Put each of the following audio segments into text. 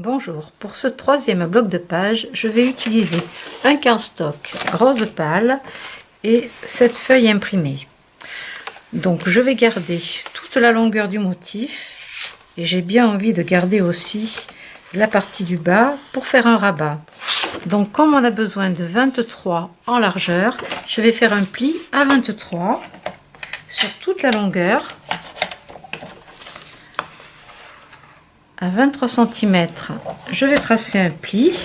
Bonjour, pour ce troisième bloc de page, je vais utiliser un cardstock rose pâle et cette feuille imprimée. Donc je vais garder toute la longueur du motif et j'ai bien envie de garder aussi la partie du bas pour faire un rabat. Donc comme on a besoin de 23 en largeur, je vais faire un pli à 23 sur toute la longueur. À 23 cm, je vais tracer un pli.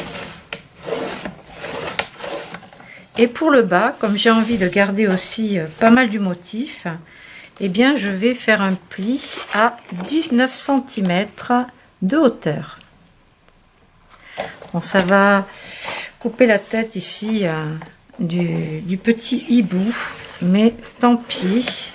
Et pour le bas, comme j'ai envie de garder aussi pas mal du motif, eh bien je vais faire un pli à 19 cm de hauteur. Bon, ça va couper la tête ici du petit hibou, mais tant pis.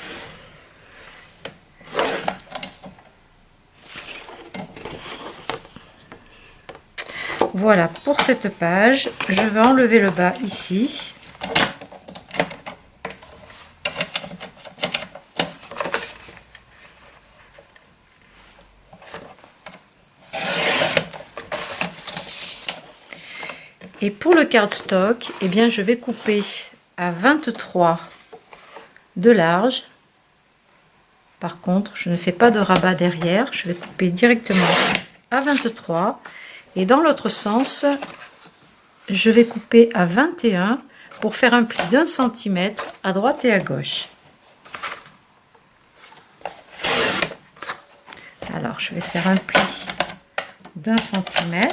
Voilà pour cette page. Je vais enlever le bas ici. Et pour le cardstock, eh bien je vais couper à 23 de large. Par contre, je ne fais pas de rabat derrière. Je vais couper directement à 23. Et dans l'autre sens, je vais couper à 21 pour faire un pli d'1 cm à droite et à gauche. Alors, je vais faire un pli d'1 cm.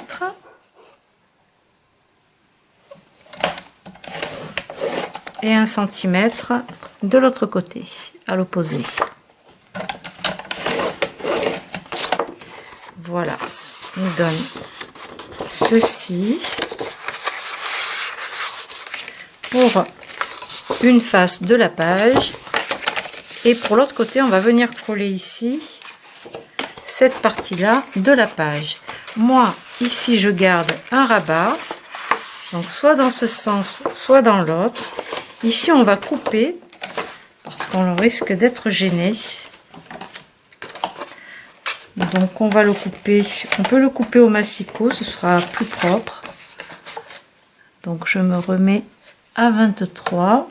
Et 1 cm de l'autre côté, à l'opposé. Voilà, ça nous donne ceci pour une face de la page. Et pour l'autre côté, on va venir coller ici cette partie-là de la page. Moi, ici, je garde un rabat, donc soit dans ce sens, soit dans l'autre. Ici, on va couper parce qu'on risque d'être gêné. Donc, on va le couper. On peut le couper au massicot, ce sera plus propre. Donc, je me remets à 23.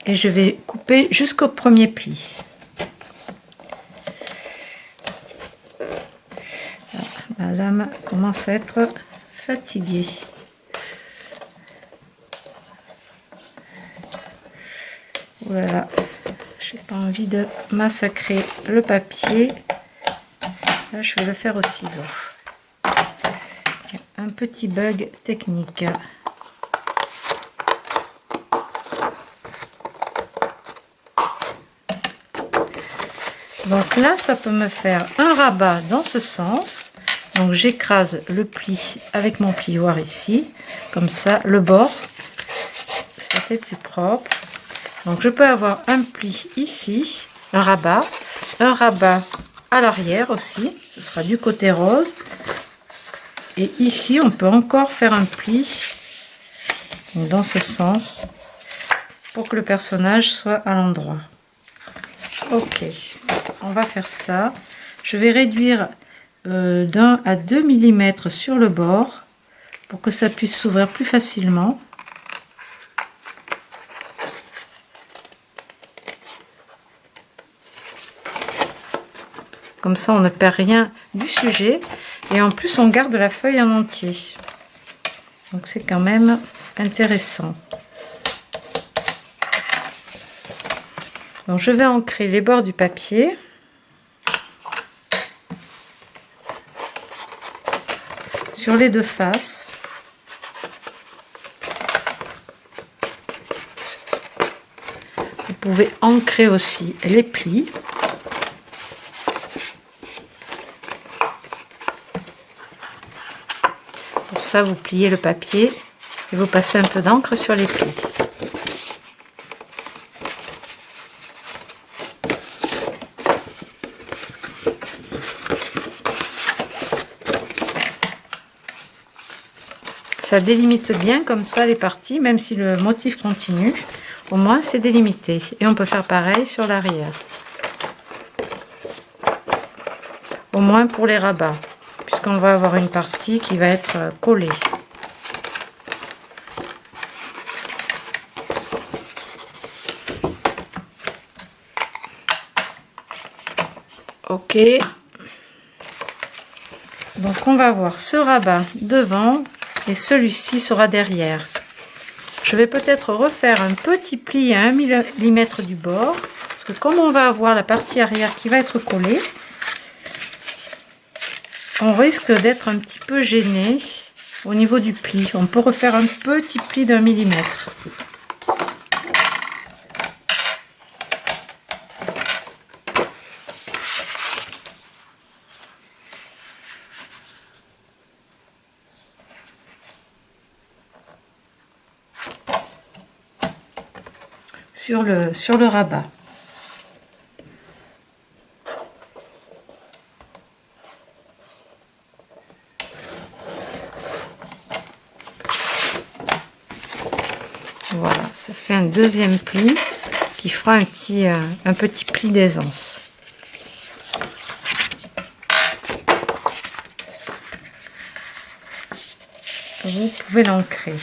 Et je vais couper jusqu'au premier pli. La lame commence à être fatiguée. Voilà, j'ai pas envie de massacrer le papier. Là, je vais le faire au ciseau. Un petit bug technique. Donc là, ça peut me faire un rabat dans ce sens. Donc j'écrase le pli avec mon plioir ici. Comme ça, le bord, ça fait plus propre. Donc je peux avoir un pli ici, un rabat à l'arrière aussi, ce sera du côté rose. Et ici on peut encore faire un pli dans ce sens pour que le personnage soit à l'endroit. Ok, on va faire ça. Je vais réduire d'1 à 2 mm sur le bord pour que ça puisse s'ouvrir plus facilement. Comme ça, on ne perd rien du sujet. Et en plus, on garde la feuille en entier. Donc, c'est quand même intéressant. Donc, je vais ancrer les bords du papier. Sur les deux faces. Vous pouvez ancrer aussi les plis. Pour ça, vous pliez le papier et vous passez un peu d'encre sur les plis. Ça délimite bien comme ça les parties, même si le motif continue. Au moins, c'est délimité. Et on peut faire pareil sur l'arrière. au moins pour les rabats, puisqu'on va avoir une partie qui va être collée. Ok, donc on va avoir ce rabat devant et celui-ci sera derrière. Je vais peut-être refaire un petit pli à 1 mm du bord, parce que comme on va avoir la partie arrière qui va être collée, on risque d'être un petit peu gêné au niveau du pli. On peut refaire un petit pli d'1 mm. Sur le rabat. Voilà, ça fait un deuxième pli qui fera un petit pli d'aisance. Vous pouvez l'ancrer.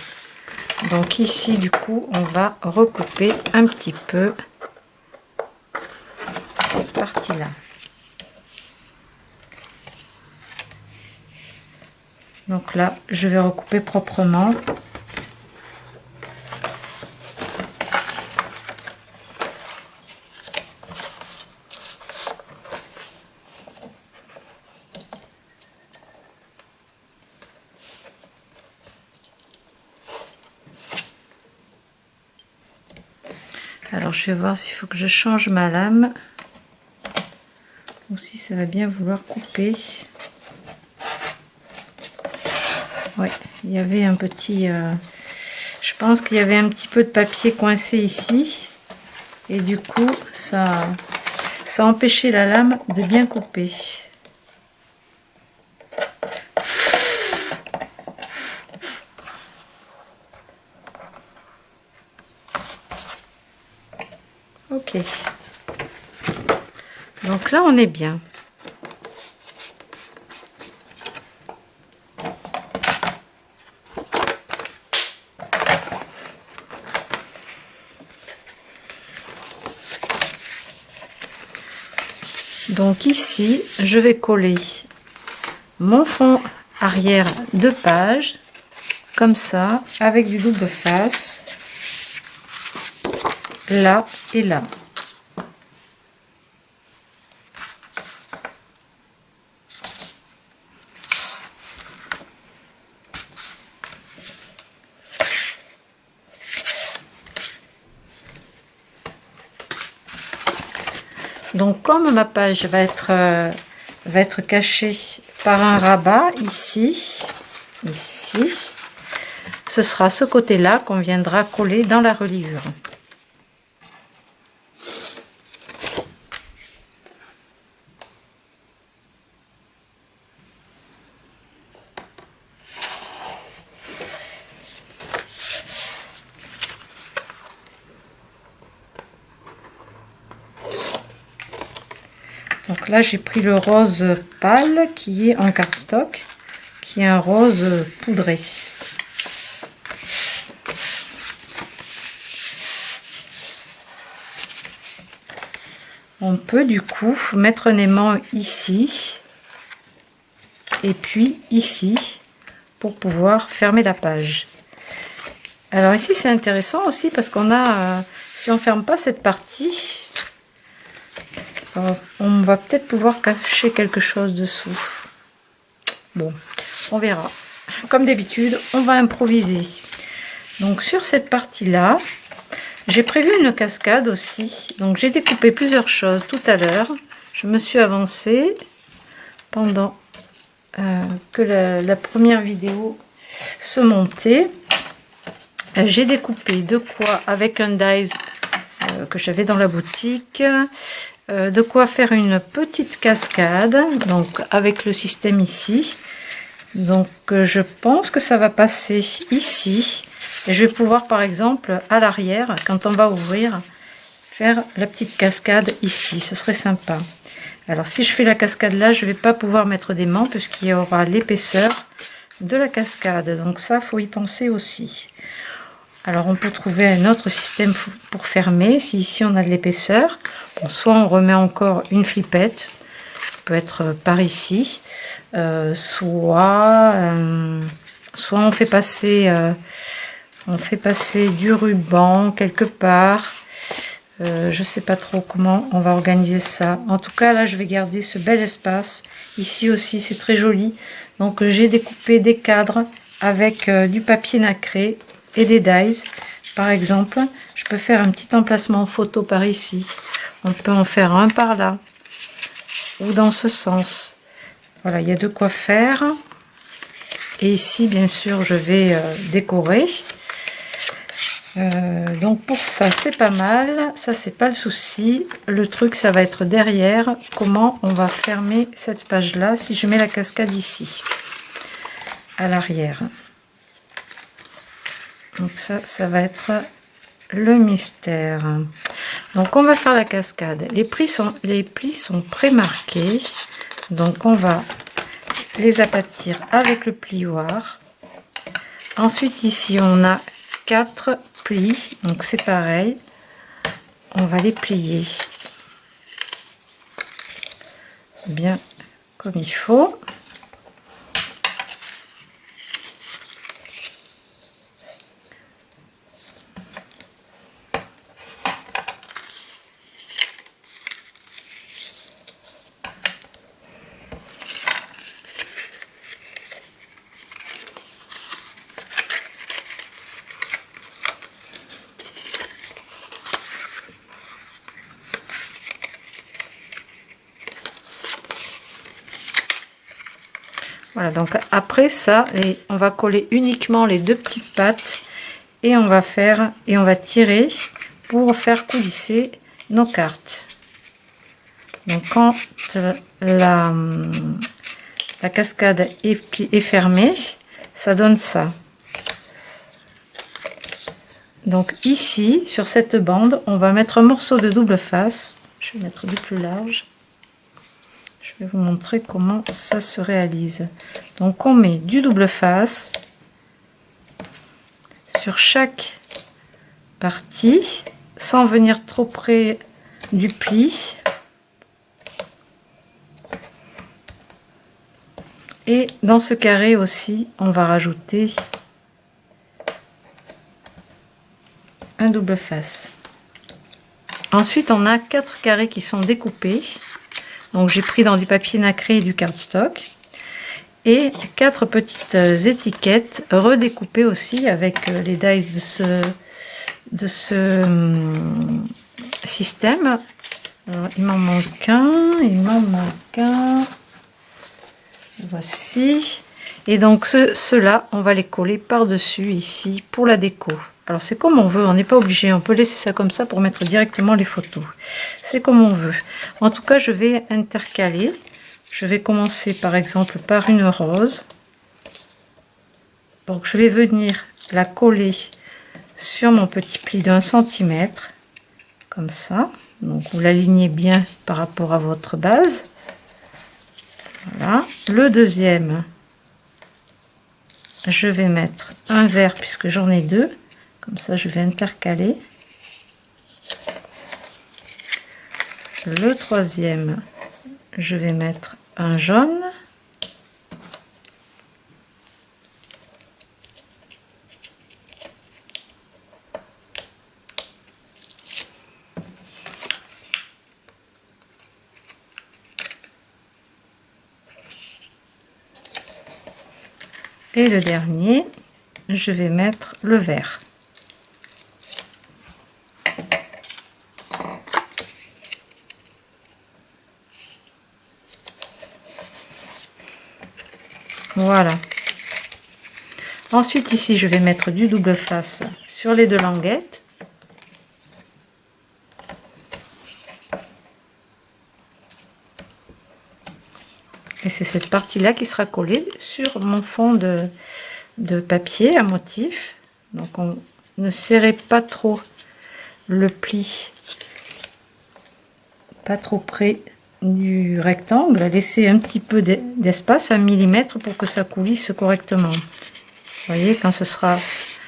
Donc ici, du coup, on va recouper un petit peu cette partie-là. Donc là, je vais recouper proprement. Alors, je vais voir s'il faut que je change ma lame ou si ça va bien vouloir couper. Ouais, il y avait un petit... je pense qu'il y avait un petit peu de papier coincé ici. Et du coup, ça empêchait la lame de bien couper. Ok. Donc là, on est bien. Donc ici, je vais coller mon fond arrière de page, comme ça, avec du double face, là et là. Donc comme ma page va être cachée par un rabat ici, ce sera ce côté-là qu'on viendra coller dans la reliure. Donc là, j'ai pris le rose pâle qui est en cardstock, qui est un rose poudré. On peut du coup mettre un aimant ici et puis ici pour pouvoir fermer la page. Alors ici c'est intéressant aussi parce qu'on a, si on ferme pas cette partie, on va peut-être pouvoir cacher quelque chose dessous. Bon, on verra. Comme d'habitude, on va improviser. Donc sur cette partie-là, j'ai prévu une cascade aussi. Donc j'ai découpé plusieurs choses tout à l'heure. Je me suis avancée pendant que la première vidéo se montait. J'ai découpé de quoi avec un dies que j'avais dans la boutique. De quoi faire une petite cascade, donc avec le système ici. Donc je pense que ça va passer ici et je vais pouvoir par exemple à l'arrière, quand on va ouvrir, faire la petite cascade ici, ce serait sympa. Alors si je fais la cascade là, je vais pas pouvoir mettre d'aimant puisqu'il y aura l'épaisseur de la cascade. Donc ça, faut y penser aussi. Alors on peut trouver un autre système pour fermer. Si ici on a de l'épaisseur, bon, soit on remet encore une flippette, peut être par ici, soit on fait passer du ruban quelque part. Je sais pas trop comment on va organiser ça. En tout cas là je vais garder ce bel espace. Ici aussi c'est très joli. Donc j'ai découpé des cadres avec du papier nacré et des dies. Par exemple, je peux faire un petit emplacement photo par ici. On peut en faire un par là. Ou dans ce sens. Voilà, il y a de quoi faire. Et ici, bien sûr, je vais décorer. Donc pour ça, c'est pas mal. Ça, c'est pas le souci. Le truc, ça va être derrière. Comment on va fermer cette page-là si je mets la cascade ici, à l'arrière. Donc ça va être le mystère. Donc on va faire la cascade. Les plis sont pré-marqués. Donc on va les aplatir avec le plioir. Ensuite ici on a 4 plis. Donc c'est pareil. On va les plier bien comme il faut. Voilà, donc après ça, on va coller uniquement les 2 petites pattes et on va tirer pour faire coulisser nos cartes. Donc quand la cascade est fermée, ça donne ça. Donc ici, sur cette bande, on va mettre un morceau de double face. Je vais mettre du plus large. Je vais vous montrer comment ça se réalise. Donc on met du double face sur chaque partie sans venir trop près du pli. Et dans ce carré aussi, on va rajouter un double face. Ensuite, on a 4 carrés qui sont découpés. Donc j'ai pris dans du papier nacré et du cardstock. Et 4 petites étiquettes redécoupées aussi avec les dies de ce système. Alors, il m'en manque un. Voici. Et donc ceux-là, on va les coller par-dessus ici pour la déco. Alors c'est comme on veut, on n'est pas obligé, on peut laisser ça comme ça pour mettre directement les photos. C'est comme on veut. En tout cas, je vais intercaler. Je vais commencer par exemple par une rose. Donc je vais venir la coller sur mon petit pli d'1 cm. Comme ça. Donc vous l'alignez bien par rapport à votre base. Voilà. Le deuxième, je vais mettre un vert puisque j'en ai 2. Comme ça, je vais intercaler. Le troisième, je vais mettre un jaune. Et le dernier, je vais mettre le vert. Voilà. Ensuite ici je vais mettre du double face sur les 2 languettes. Et c'est cette partie là qui sera collée sur mon fond de papier à motif. Donc on ne serrez pas trop le pli, pas trop près du rectangle, laisser un petit peu d'espace, 1 millimètre, pour que ça coulisse correctement. Vous voyez, quand ce sera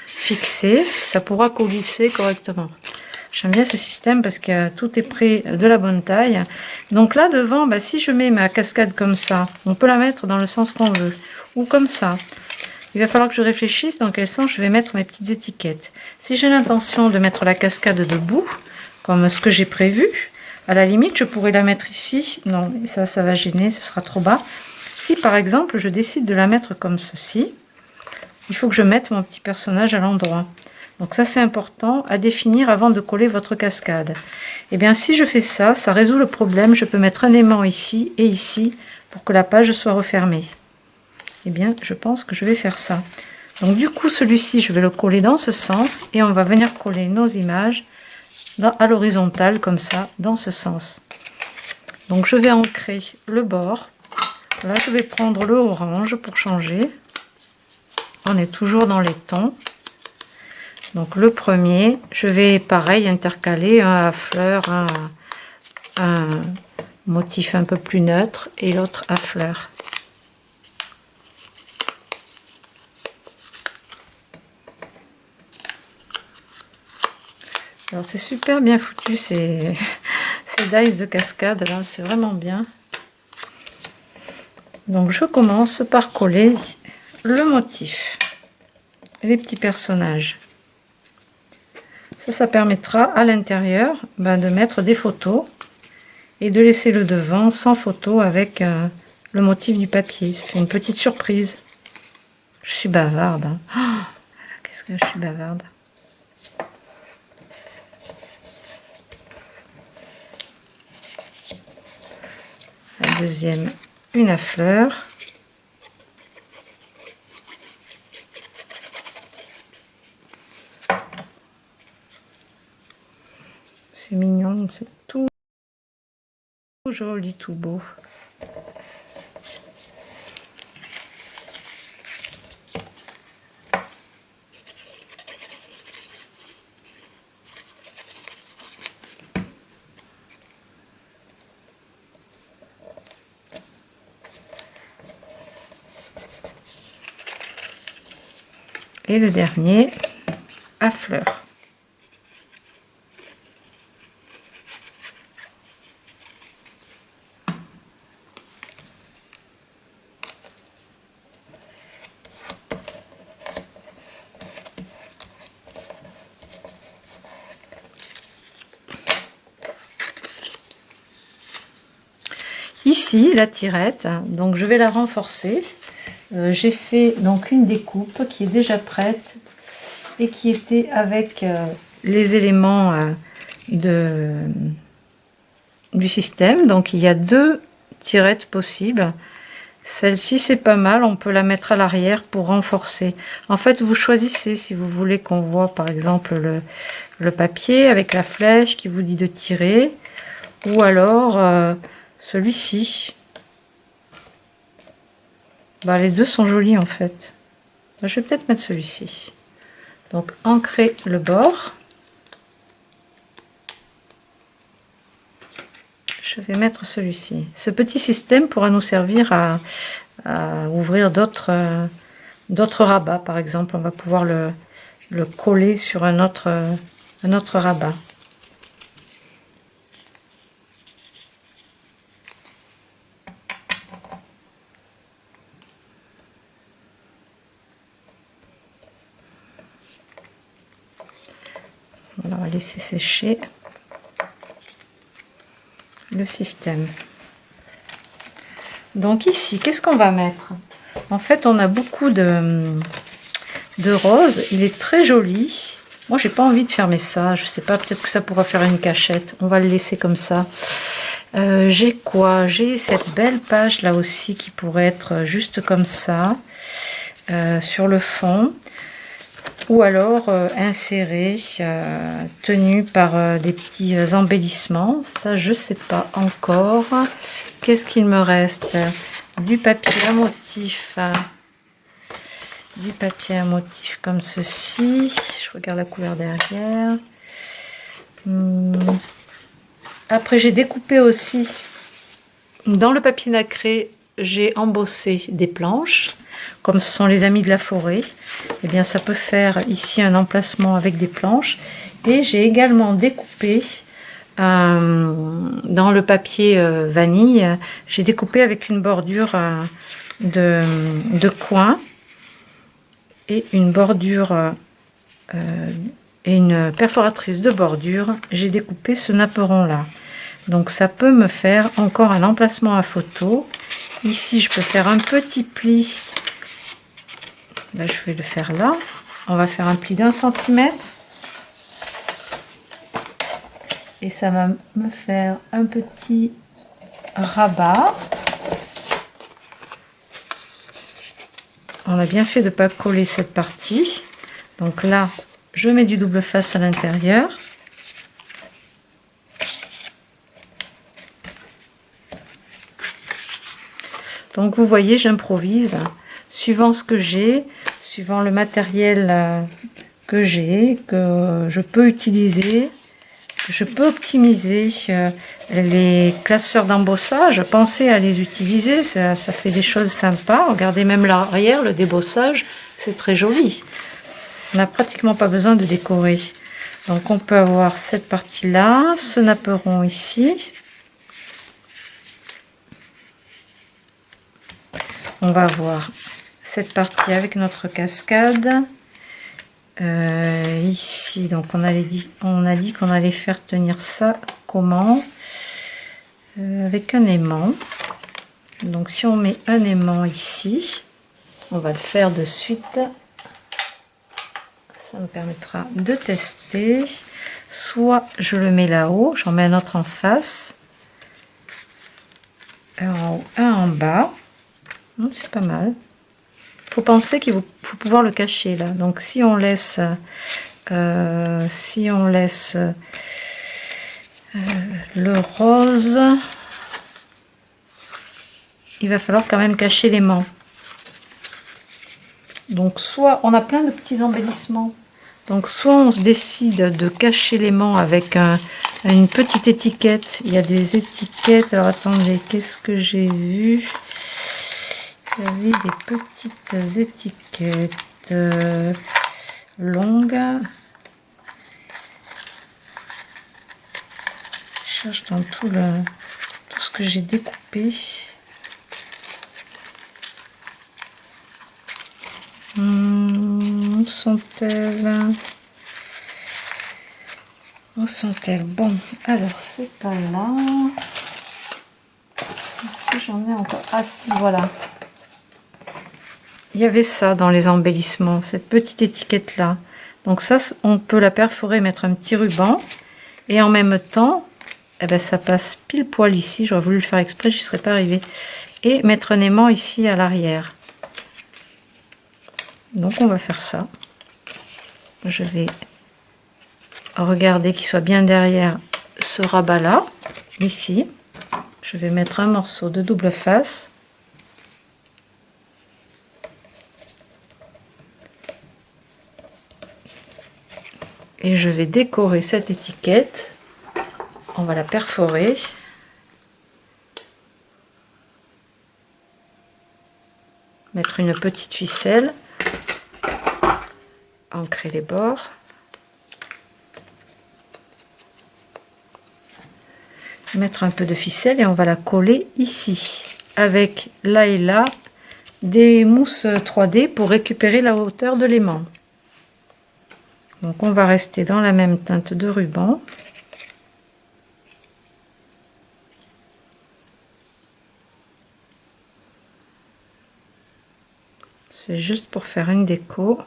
fixé, ça pourra coulisser correctement. J'aime bien ce système parce que tout est près de la bonne taille. Donc là devant, bah, si je mets ma cascade comme ça, on peut la mettre dans le sens qu'on veut, ou comme ça. Il va falloir que je réfléchisse dans quel sens je vais mettre mes petites étiquettes. Si j'ai l'intention de mettre la cascade debout, comme ce que j'ai prévu, à la limite je pourrais la mettre ici. Non, ça va gêner, ce sera trop bas. Si par exemple je décide de la mettre comme ceci, il faut que je mette mon petit personnage à l'endroit. Donc ça c'est important à définir avant de coller votre cascade. Et bien si je fais ça, ça résout le problème. Je peux mettre un aimant ici et ici pour que la page soit refermée. Eh bien, je pense que je vais faire ça. Donc du coup, celui-ci, je vais le coller dans ce sens et on va venir coller nos images à l'horizontale comme ça, dans ce sens. Donc je vais ancrer le bord. Là, je vais prendre le orange pour changer. On est toujours dans les tons. Donc le premier, je vais pareil intercaler un à fleurs, un motif un peu plus neutre et l'autre à fleurs. Alors c'est super bien foutu ces dies de cascade là, c'est vraiment bien. Donc je commence par coller le motif, les petits personnages. Ça permettra à l'intérieur de mettre des photos et de laisser le devant sans photo avec le motif du papier. Ça fait une petite surprise. Je suis bavarde. Hein. Oh, qu'est-ce que je suis bavarde. La deuxième, une à fleurs. C'est mignon, c'est tout joli, tout beau. Et le dernier à fleurs. Ici la tirette, donc je vais la renforcer. J'ai fait donc une découpe qui est déjà prête et qui était avec les éléments du système. Donc il y a 2 tirettes possibles. Celle-ci c'est pas mal, on peut la mettre à l'arrière pour renforcer. En fait vous choisissez si vous voulez qu'on voit par exemple le papier avec la flèche qui vous dit de tirer, ou alors celui-ci. Les deux sont jolis en fait. Je vais peut-être mettre celui-ci. Donc ancrer le bord. Je vais mettre celui-ci. Ce petit système pourra nous servir à ouvrir d'autres rabats. Par exemple, on va pouvoir le coller sur un autre rabat. Voilà, on va laisser sécher le système. Donc ici, qu'est-ce qu'on va mettre? En fait, on a beaucoup de rose. Il est très joli. Moi, j'ai pas envie de fermer ça. Je sais pas, peut-être que ça pourra faire une cachette. On va le laisser comme ça. J'ai quoi? J'ai cette belle page là aussi qui pourrait être juste comme ça sur le fond. Ou alors inséré, tenu par des petits embellissements. Ça, je sais pas encore. Qu'est-ce qu'il me reste? Du papier à motif. Du papier à motif comme ceci. Je regarde la couleur derrière. Après, j'ai découpé aussi Dans le papier nacré, j'ai embossé des planches, comme ce sont les amis de la forêt. Eh bien, ça peut faire ici un emplacement avec des planches. Et j'ai également découpé dans le papier vanille, j'ai découpé avec une bordure de coin et une bordure et une perforatrice de bordure. J'ai découpé ce napperon là. Donc ça peut me faire encore un emplacement à photo. Ici, je peux faire un petit pli. Là, je vais le faire là. On va faire un pli d'1 centimètre. Et ça va me faire un petit rabat. On a bien fait de ne pas coller cette partie. Donc là, je mets du double face à l'intérieur. Donc vous voyez, j'improvise suivant ce que j'ai, suivant le matériel que j'ai, que je peux utiliser. Je peux optimiser les classeurs d'embossage. Pensez à les utiliser, ça fait des choses sympas. Regardez même l'arrière, le débossage, c'est très joli. On n'a pratiquement pas besoin de décorer. Donc on peut avoir cette partie-là, ce napperon ici. On va avoir cette partie avec notre cascade. Ici, donc on a dit qu'on allait faire tenir ça comment, avec un aimant. Donc si on met un aimant ici, on va le faire de suite. Ça me permettra de tester. Soit je le mets là-haut, j'en mets un autre en face, un en haut, un en bas. C'est pas mal. Faut penser qu'il faut pouvoir le cacher là. Donc si on laisse le rose, il va falloir quand même cacher l'aimant. Donc soit on a plein de petits embellissements. Donc soit on se décide de cacher l'aimant avec une petite étiquette. Il y a des étiquettes. Alors attendez, qu'est-ce que j'ai vu? Il y avait des petites étiquettes longues. Je cherche dans tout ce que j'ai découpé. Où sont-elles? Où sont-elles? Bon, alors c'est pas là. Est-ce que j'en ai encore? Ah si, voilà. Il y avait ça dans les embellissements, cette petite étiquette là. Donc ça, on peut la perforer, mettre un petit ruban. Et en même temps, eh ben, ça passe pile poil ici. J'aurais voulu le faire exprès, j'y serais pas arrivée. Et mettre un aimant ici à l'arrière. Donc on va faire ça. Je vais regarder qu'il soit bien derrière ce rabat là. Ici, je vais mettre un morceau de double face. Et je vais décorer cette étiquette. On va la perforer. Mettre une petite ficelle. Ancrer les bords. Mettre un peu de ficelle et on va la coller ici. Avec là et là des mousses 3D pour récupérer la hauteur de l'aimant. Donc on va rester dans la même teinte de ruban. C'est juste pour faire une déco.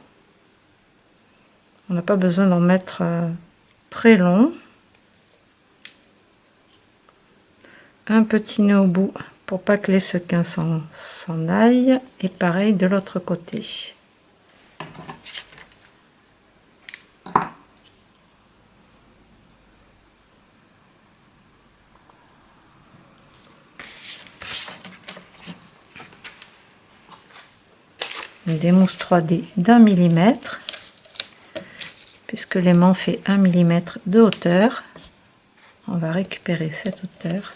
On n'a pas besoin d'en mettre très long. Un petit nœud au bout pour pas que les sequins s'en aillent. Et pareil de l'autre côté. Des mousses 3D d'1 mm, puisque l'aimant fait 1 mm de hauteur. On va récupérer cette hauteur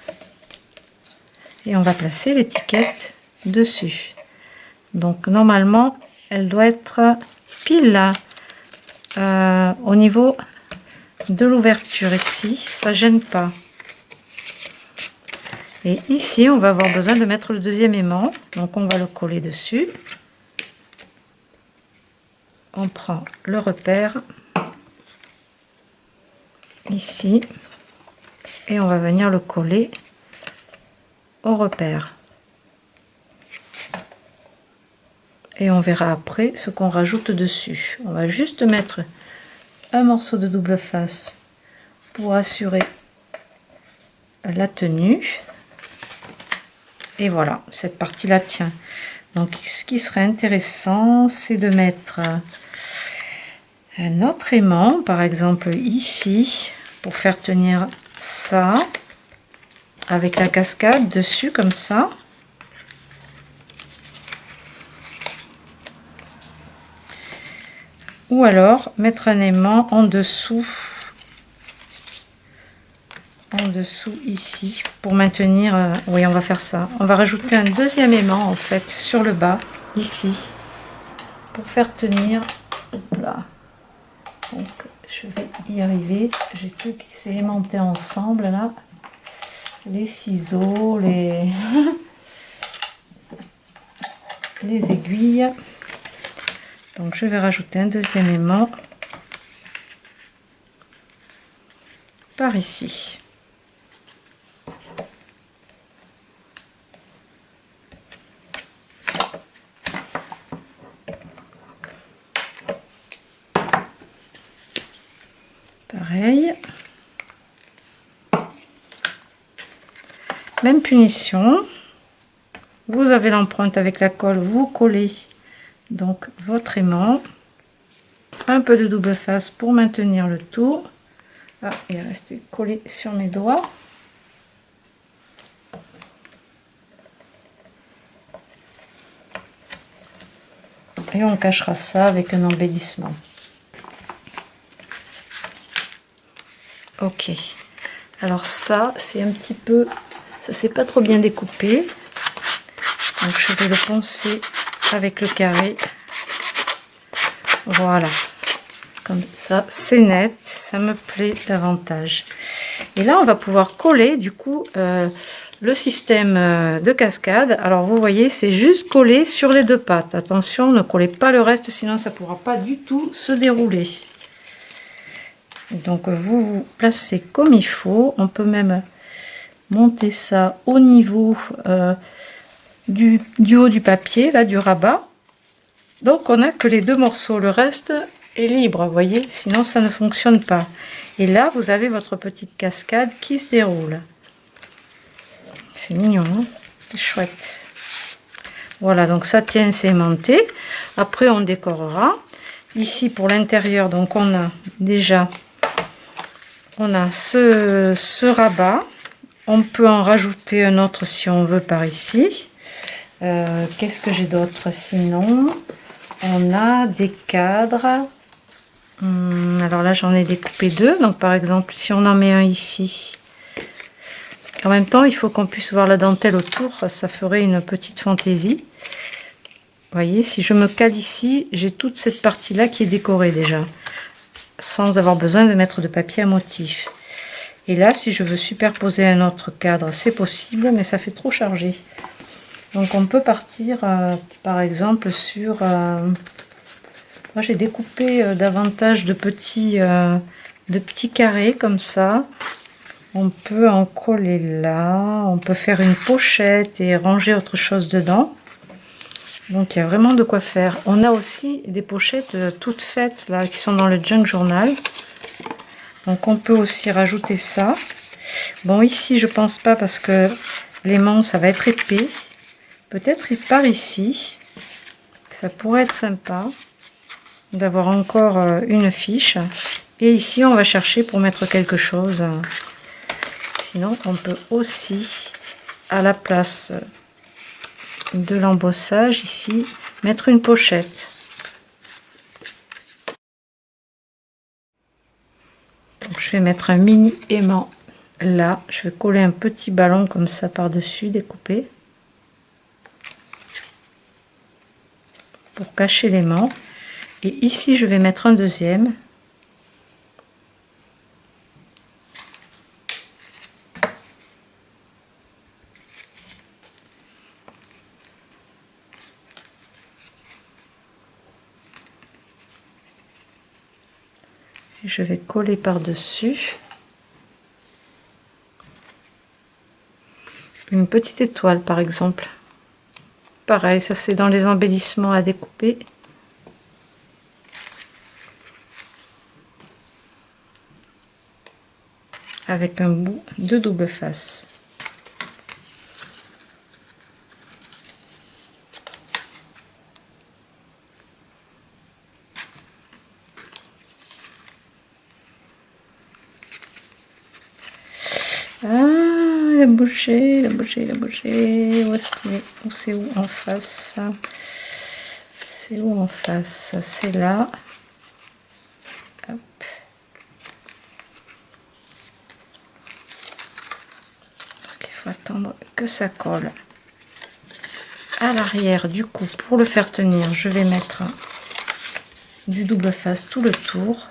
et on va placer l'étiquette dessus. Donc normalement elle doit être pile là, au niveau de l'ouverture ici, ça gêne pas. Et ici on va avoir besoin de mettre le deuxième aimant, donc on va le coller dessus. On prend le repère ici et on va venir le coller au repère. Et on verra après ce qu'on rajoute dessus. On va juste mettre un morceau de double face pour assurer la tenue. Et voilà, cette partie là tient. Donc ce qui serait intéressant, c'est de mettre un autre aimant, par exemple ici, pour faire tenir ça, avec la cascade dessus comme ça. Ou alors mettre un aimant en dessous ici pour maintenir. Oui, on va faire ça. On va rajouter un deuxième aimant en fait sur le bas ici pour faire tenir. Là. Donc je vais y arriver. J'ai tout qui s'est aimanté ensemble là. Les ciseaux, les aiguilles. Donc je vais rajouter un deuxième aimant par ici. Pareil. Même punition. Vous avez l'empreinte avec la colle, vous collez donc votre aimant. Un peu de double face pour maintenir le tout. Ah, il est resté collé sur mes doigts. Et on cachera ça avec un embellissement. Ok. Alors ça, c'est un petit peu... Ça s'est pas trop bien découpé. Donc je vais le poncer avec le carré. Voilà. Comme ça, c'est net. Ça me plaît davantage. Et là, on va pouvoir coller du coup le système de cascade. Alors vous voyez, c'est juste collé sur les deux pattes. Attention, ne collez pas le reste, sinon ça ne pourra pas du tout se dérouler. Donc vous vous placez comme il faut. On peut même monter ça au niveau du haut du papier, là, du rabat. Donc on n'a que les deux morceaux, le reste est libre, vous voyez, sinon ça ne fonctionne pas. Et là vous avez votre petite cascade qui se déroule. C'est mignon, hein, c'est chouette. Voilà, donc ça tient, c'est aimanté. Après on décorera. Ici pour l'intérieur, donc on a déjà ce rabat. On peut en rajouter un autre si on veut par ici. Qu'est-ce que j'ai d'autre sinon? On a des cadres. Alors là j'en ai découpé deux. Donc par exemple si on en met un ici. En même temps il faut qu'on puisse voir la dentelle autour. Ça ferait une petite fantaisie. Vous voyez, si je me cale ici, j'ai toute cette partie là qui est décorée déjà. Sans avoir besoin de mettre de papier à motif. Et là si je veux superposer un autre cadre, c'est possible, mais ça fait trop chargé. Donc on peut partir par exemple sur... moi j'ai découpé davantage de petits carrés comme ça. On peut en coller là. On peut faire une pochette et ranger autre chose dedans. Donc il y a vraiment de quoi faire. On a aussi des pochettes toutes faites là qui sont dans le Junk Journal. Donc on peut aussi rajouter ça. Bon ici je pense pas parce que l'aimant ça va être épais. Peut-être par ici. Ça pourrait être sympa d'avoir encore une fiche. Et ici on va chercher pour mettre quelque chose. Sinon on peut aussi à la place de l'embossage ici mettre une pochette. Donc je vais mettre un mini aimant là, je vais coller un petit ballon comme ça par-dessus, découpé, pour cacher l'aimant. Et ici, je vais mettre un deuxième. Et je vais coller par-dessus une petite étoile, par exemple. Pareil, ça c'est dans les embellissements à découper. Avec un bout de double face. Ah, il a bougé, il a bougé, il a bougé. Où est-ce qu'il est? Où c'est où en face? C'est où en face? C'est là. Hop. Donc il faut attendre que ça colle. À l'arrière, du coup, pour le faire tenir, je vais mettre du double face tout le tour.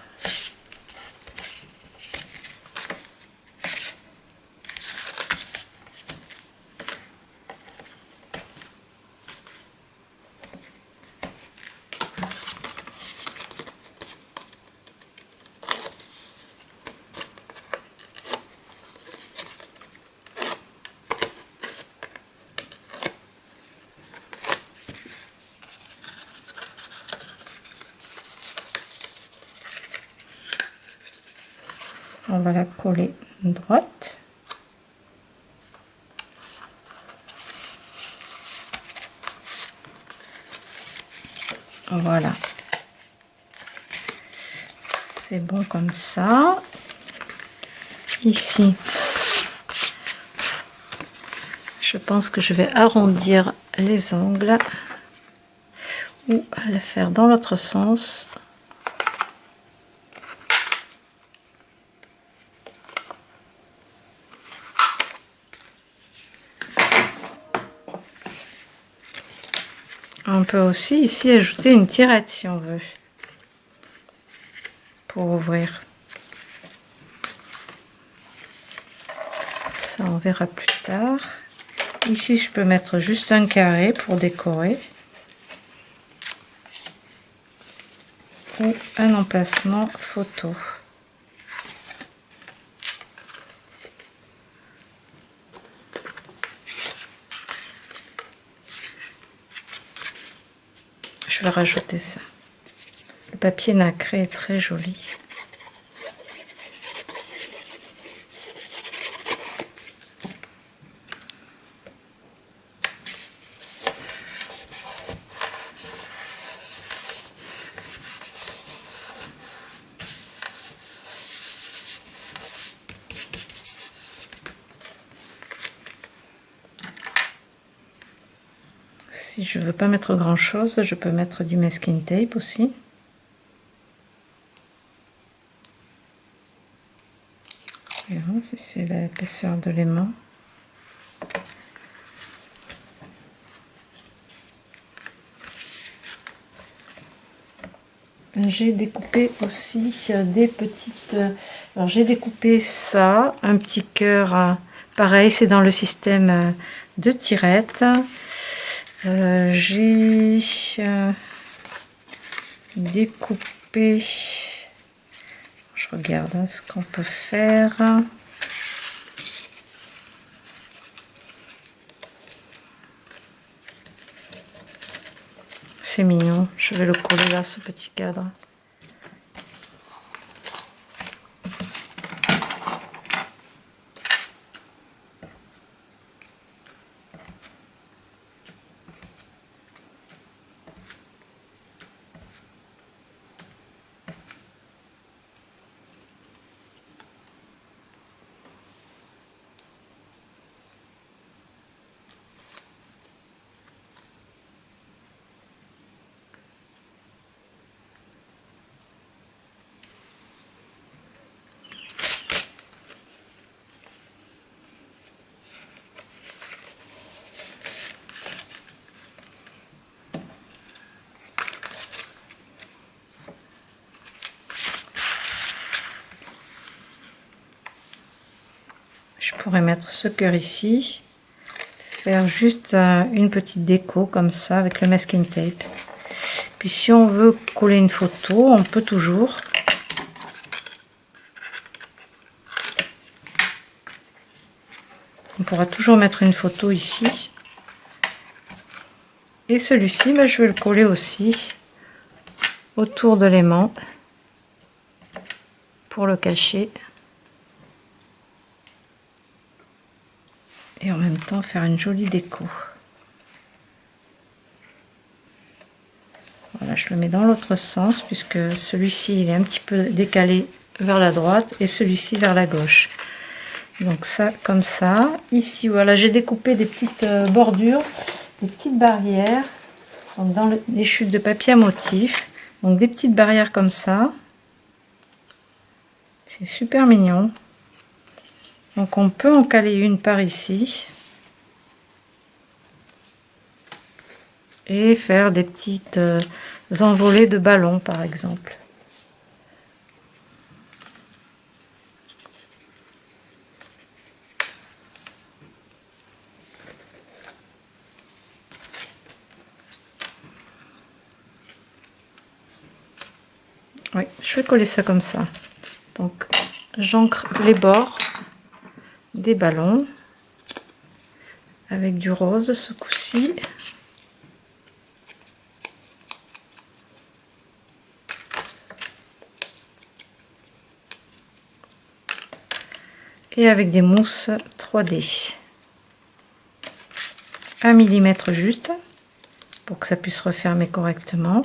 On va la coller droite. Voilà. C'est bon comme ça. Ici, je pense que je vais arrondir les angles ou le faire dans l'autre sens. On peut aussi ici ajouter une tirette si on veut pour ouvrir. Ça on verra plus tard. Ici je peux mettre juste un carré pour décorer ou un emplacement photo. Je vais rajouter ça. Le papier nacré est très joli. Si je veux pas mettre grand chose, je peux mettre du masking tape aussi. Verrons si c'est l'épaisseur de l'aimant. J'ai découpé aussi des petites. Alors j'ai découpé ça, un petit cœur. Pareil, c'est dans le système de tirette. J'ai découpé. Je regarde ce qu'on peut faire. C'est mignon. Je vais le coller là, ce petit cadre. Je pourrais mettre ce cœur ici, faire juste une petite déco comme ça avec le masking tape. Puis si on veut coller une photo, on peut toujours. On pourra toujours mettre une photo ici. Et celui-ci, je vais le coller aussi autour de l'aimant pour le cacher. Et en même temps faire une jolie déco. Voilà, je le mets dans l'autre sens puisque celui-ci il est un petit peu décalé vers la droite et celui-ci vers la gauche. Donc ça comme ça. Ici voilà, j'ai découpé des petites bordures, des petites barrières donc dans les chutes de papier à motif. Donc des petites barrières comme ça. C'est super mignon. Donc on peut en caler une par ici. Et faire des petites envolées de ballons par exemple. Oui, je vais coller ça comme ça. Donc j'ancre les bords des ballons avec du rose ce coup-ci. Et avec des mousses 3D. 1 mm juste pour que ça puisse refermer correctement.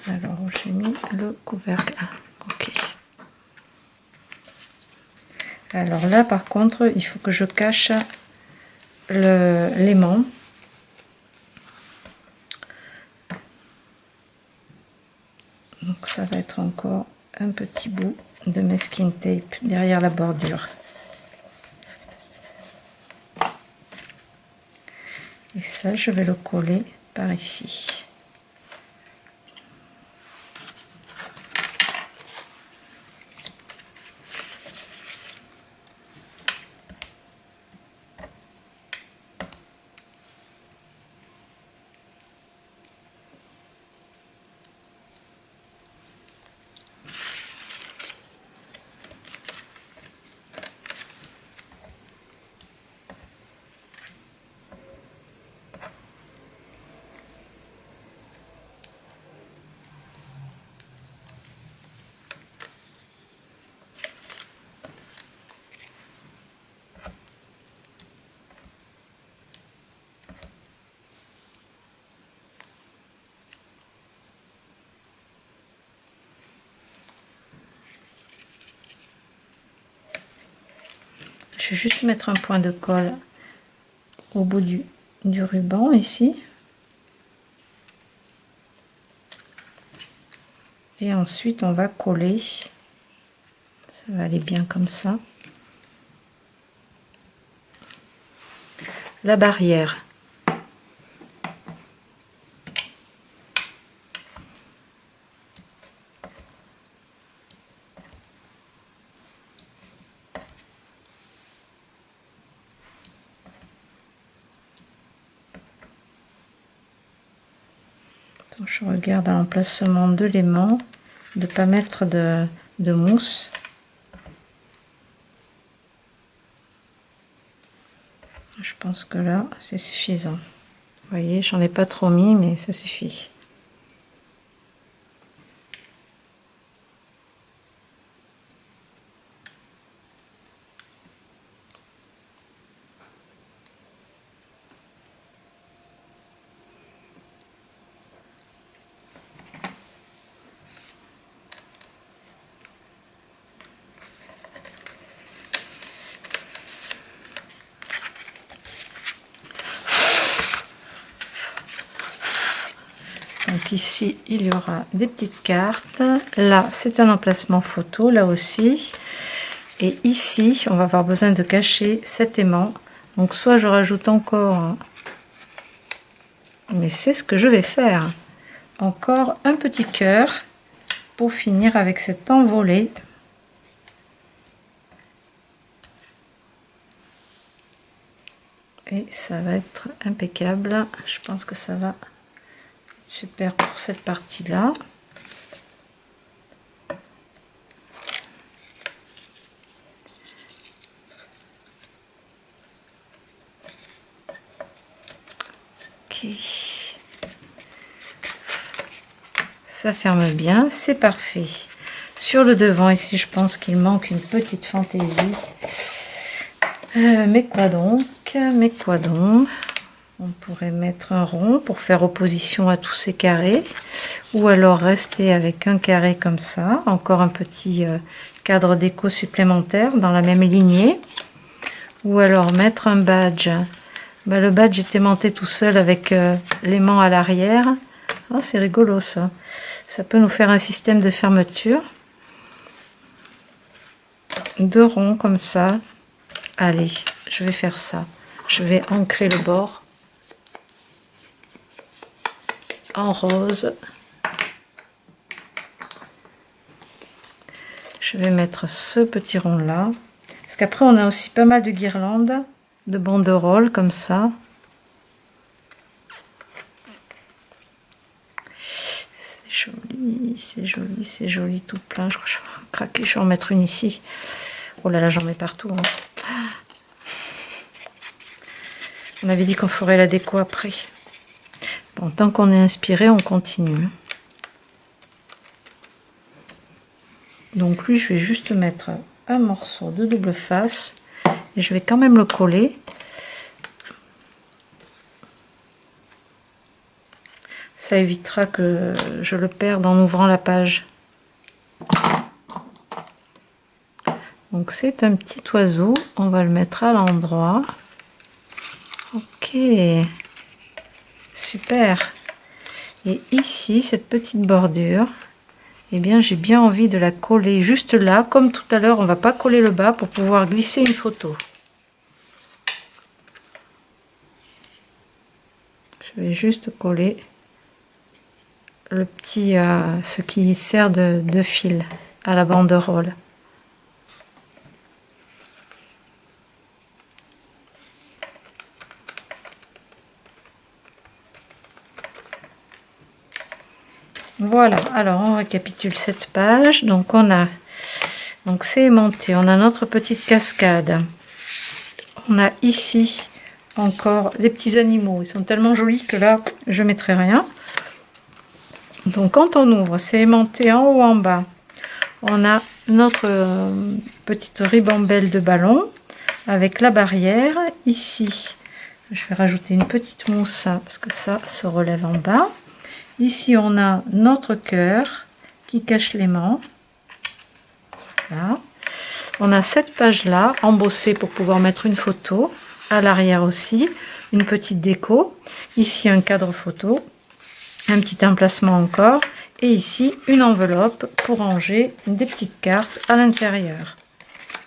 Alors j'ai mis le couvercle. Ok. Alors là par contre il faut que je cache l'aimant. Donc ça va être encore un petit bout de masking tape derrière la bordure. Et ça je vais le coller par ici. Je vais juste mettre un point de colle au bout du ruban ici. Et ensuite on va coller. Ça va aller bien comme ça. La barrière. Je regarde à l'emplacement de l'aimant, de ne pas mettre de mousse. Je pense que là, c'est suffisant. Vous voyez, j'en ai pas trop mis, mais ça suffit. Donc ici, il y aura des petites cartes. Là, c'est un emplacement photo, là aussi. Et ici, on va avoir besoin de cacher cet aimant. Donc soit je rajoute encore, mais c'est ce que je vais faire. encore un petit cœur pour finir avec cet envolé. Et ça va être impeccable. Je pense que ça va être super pour cette partie-là. Ok. Ça ferme bien, c'est parfait. Sur le devant ici, je pense qu'il manque une petite fantaisie. Mais quoi donc? Mais quoi donc? On pourrait mettre un rond pour faire opposition à tous ces carrés. Ou alors rester avec un carré comme ça. Encore un petit cadre déco supplémentaire dans la même lignée. Ou alors mettre un badge. Ben, le badge est aimanté tout seul avec l'aimant à l'arrière. Oh, c'est rigolo ça. Ça peut nous faire un système de fermeture. 2 ronds comme ça. Allez, je vais faire ça. Je vais ancrer le bord en rose. Je vais mettre ce petit rond là. Parce qu'après, on a aussi pas mal de guirlandes, de banderoles comme ça. C'est joli, c'est joli, c'est joli, tout plein. Je crois que je vais craquer, je vais en mettre une ici. Oh là là, j'en mets partout. Hein. On avait dit qu'on ferait la déco après. Bon, tant qu'on est inspiré, on continue. Donc lui, je vais juste mettre un morceau de double face. Et je vais quand même le coller. Ça évitera que je le perde en ouvrant la page. Donc c'est un petit oiseau. On va le mettre à l'endroit. Ok. Super. Et ici, cette petite bordure, eh bien, j'ai bien envie de la coller juste là. Comme tout à l'heure, on va pas coller le bas pour pouvoir glisser une photo. Je vais juste coller le petit, ce qui sert de fil à la banderole. Voilà, alors on récapitule cette page. Donc on a, donc c'est aimanté, on a notre petite cascade. On a ici encore les petits animaux. Ils sont tellement jolis que là, je mettrai rien. Donc quand on ouvre, c'est aimanté en haut en bas. On a notre petite ribambelle de ballon avec la barrière. Ici, je vais rajouter une petite mousse parce que ça se relève en bas. Ici, on a notre cœur qui cache l'aimant. Voilà. On a cette page-là embossée pour pouvoir mettre une photo. À l'arrière aussi, une petite déco. Ici, un cadre photo. Un petit emplacement encore. Et ici, une enveloppe pour ranger des petites cartes à l'intérieur.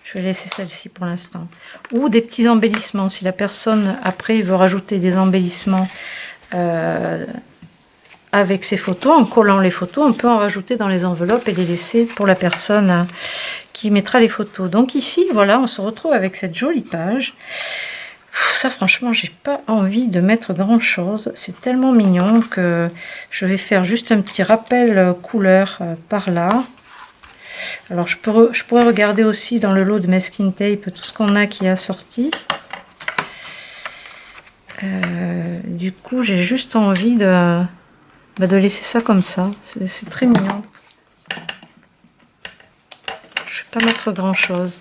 Je vais laisser celle-ci pour l'instant. Ou des petits embellissements. Si la personne, après, veut rajouter des embellissements avec ces photos, en collant les photos, on peut en rajouter dans les enveloppes et les laisser pour la personne qui mettra les photos. Donc ici, voilà, on se retrouve avec cette jolie page. Ça, franchement, j'ai pas envie de mettre grand chose. C'est tellement mignon que je vais faire juste un petit rappel couleur par là. Alors, je pourrais regarder aussi dans le lot de Masking Tape tout ce qu'on a qui est assorti. Du coup, j'ai juste envie de laisser ça comme ça. C'est très mignon. Je vais pas mettre grand chose.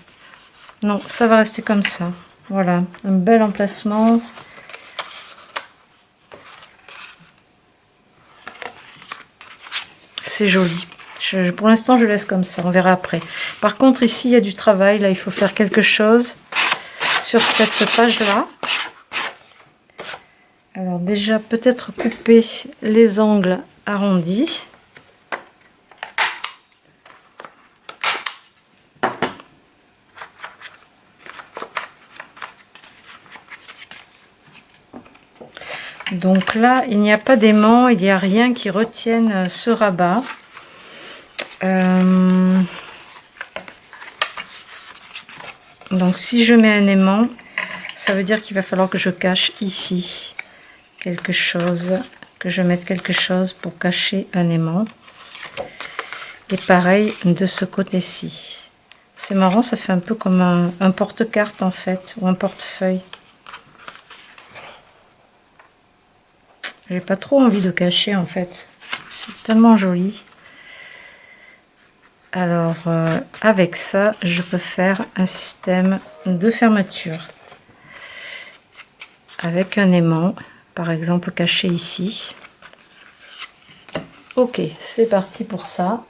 Non, ça va rester comme ça. Voilà, un bel emplacement. C'est joli. Pour l'instant, je laisse comme ça. On verra après. Par contre, ici, il y a du travail. Là, il faut faire quelque chose sur cette page-là. Alors déjà, peut-être couper les angles arrondis. Donc là, il n'y a pas d'aimant, il n'y a rien qui retienne ce rabat. Donc si je mets un aimant, ça veut dire qu'il va falloir que je cache ici quelque chose, que je mette quelque chose pour cacher un aimant. Et pareil de ce côté-ci. C'est marrant, ça fait un peu comme un porte-carte en fait, ou un portefeuille. J'ai pas trop envie de cacher en fait. C'est tellement joli. Alors, avec ça, je peux faire un système de fermeture. Avec un aimant, par exemple, caché ici. Ok, c'est parti pour ça.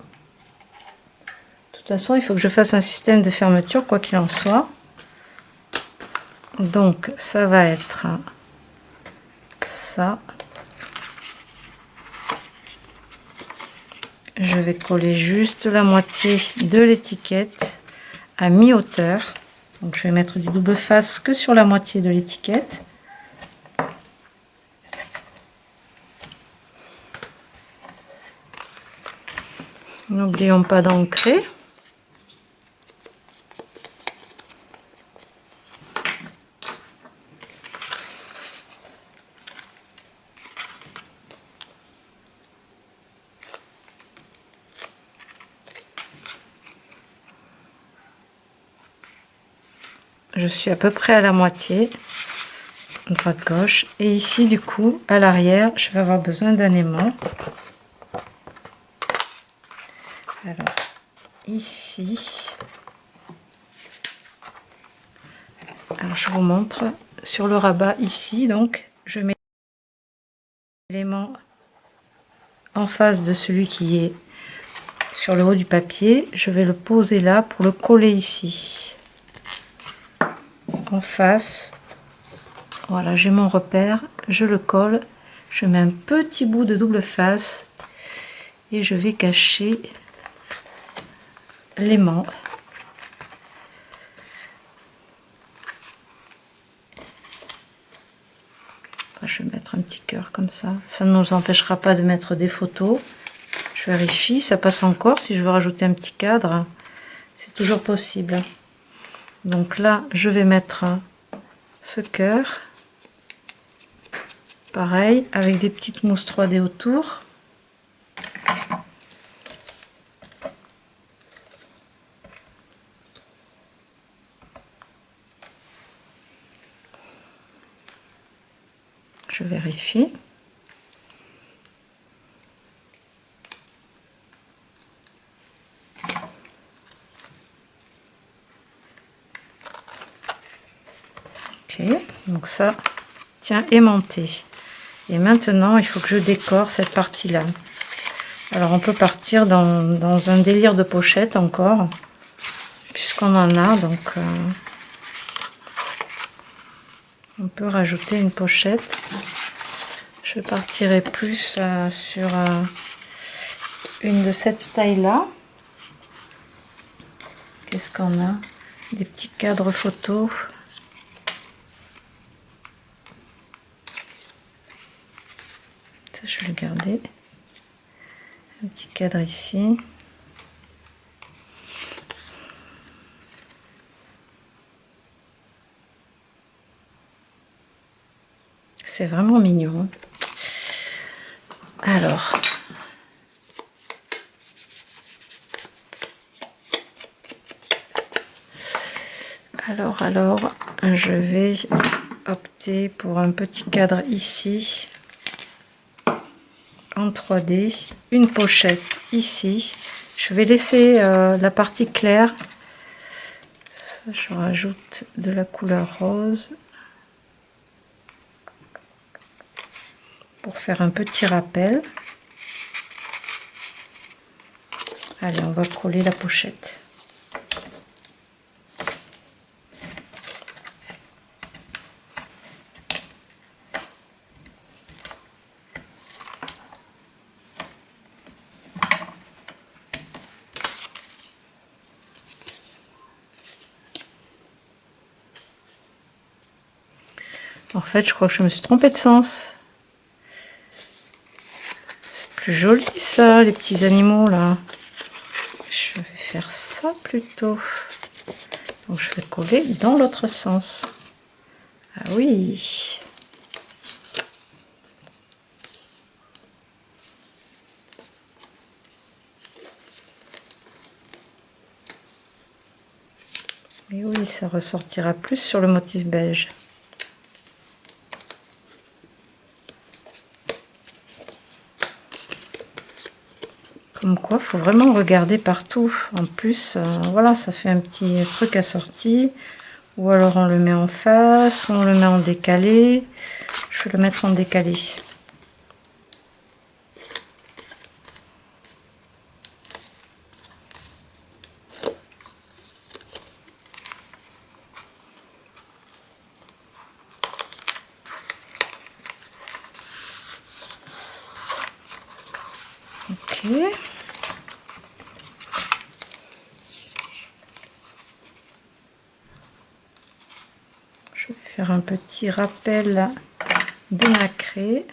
De toute façon, il faut que je fasse un système de fermeture, quoi qu'il en soit. Donc, ça va être ça. Je vais coller juste la moitié de l'étiquette à mi-hauteur. Donc, je vais mettre du double face que sur la moitié de l'étiquette. N'oublions pas d'ancrer. Je suis à peu près à la moitié, droite gauche, et ici du coup à l'arrière je vais avoir besoin d'un aimant. Alors ici, alors je vous montre sur le rabat ici, donc je mets l'aimant en face de celui qui est sur le haut du papier. Je vais le poser là pour le coller ici en face. Voilà, j'ai mon repère, je le colle, je mets un petit bout de double face et je vais cacher l'aimant. Je vais mettre un petit cœur comme ça ne nous empêchera pas de mettre des photos. Je vérifie, ça passe encore. Si je veux rajouter un petit cadre, c'est toujours possible. Donc là je vais mettre ce cœur, pareil avec des petites mousses 3D autour. Je vérifie. Ok, donc ça tient aimanté. Et maintenant, il faut que je décore cette partie-là. Alors, on peut partir dans un délire de pochette encore, puisqu'on en a. Donc, on peut rajouter une pochette. Je partirai plus sur une de cette taille-là. Qu'est-ce qu'on a? Des petits cadres photos. Ça, je vais le garder. Un petit cadre ici. C'est vraiment mignon. Alors, je vais opter pour un petit cadre ici en 3D, une pochette ici. Je vais laisser la partie claire. Ça, je rajoute de la couleur rose pour faire un petit rappel. Allez, on va coller la pochette. En fait, je crois que je me suis trompée de sens. plus joli ça, les petits animaux là. Je vais faire ça plutôt. Donc je vais coller dans l'autre sens. Ah oui. Et oui, ça ressortira plus sur le motif beige. Comme quoi, faut vraiment regarder partout. En plus, voilà, ça fait un petit truc assorti. Ou alors on le met en face, ou on le met en décalé. Je vais le mettre en décalé. Ok. Je vais faire un petit rappel de nacré.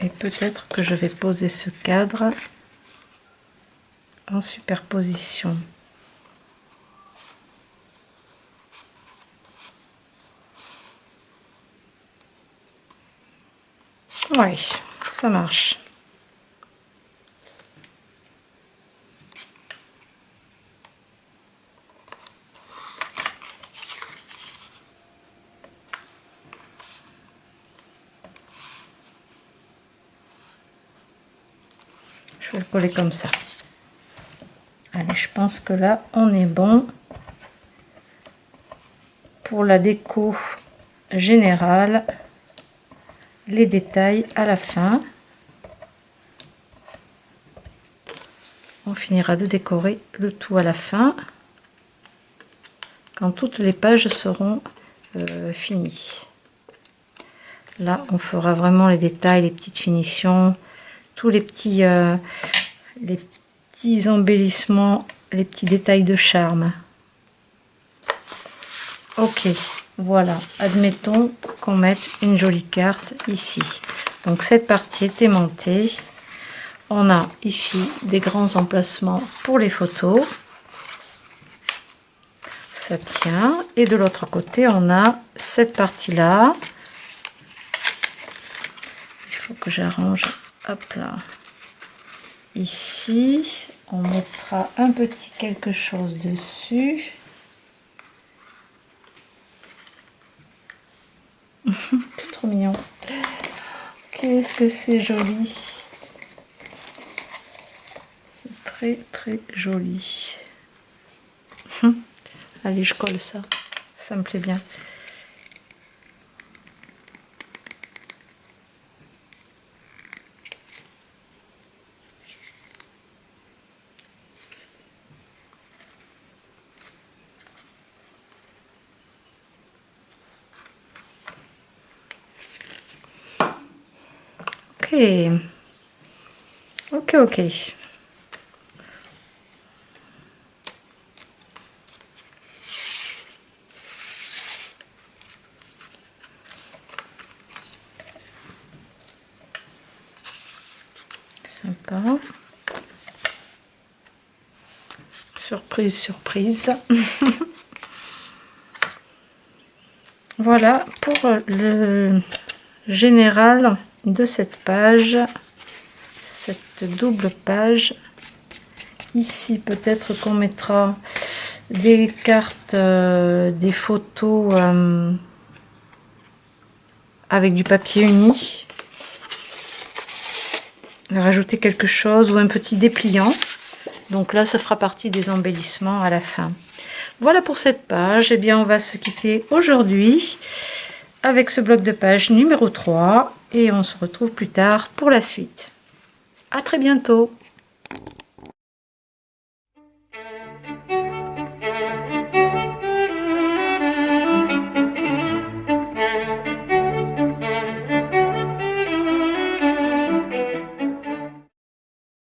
Et peut-être que je vais poser ce cadre en superposition. Oui, ça marche. Je vais le coller comme ça. Allez, je pense que là, on est bon pour la déco générale. Les détails à la fin. On finira de décorer le tout à la fin, quand toutes les pages seront finies. Là, on fera vraiment les détails, les petites finitions, tous les petits embellissements, les petits détails de charme. Ok, voilà, admettons qu'on mette une jolie carte ici. Donc cette partie est aimantée. On a ici des grands emplacements pour les photos. Ça tient. Et de l'autre côté, on a cette partie-là. Il faut que j'arrange. Hop là. Ici, on mettra un petit quelque chose dessus. C'est trop mignon. Qu'est-ce que c'est joli. C'est très très joli. Allez, je colle ça. Ça me plaît bien. Ok. Sympa. Surprise, surprise. Voilà pour le général de cette page, cette double page. Ici, peut-être qu'on mettra des cartes, des photos avec du papier uni. Rajouter quelque chose ou un petit dépliant. Donc là, ça fera partie des embellissements à la fin. Voilà pour cette page. Eh bien, on va se quitter aujourd'hui avec ce bloc de page numéro 3 et on se retrouve plus tard pour la suite. À très bientôt.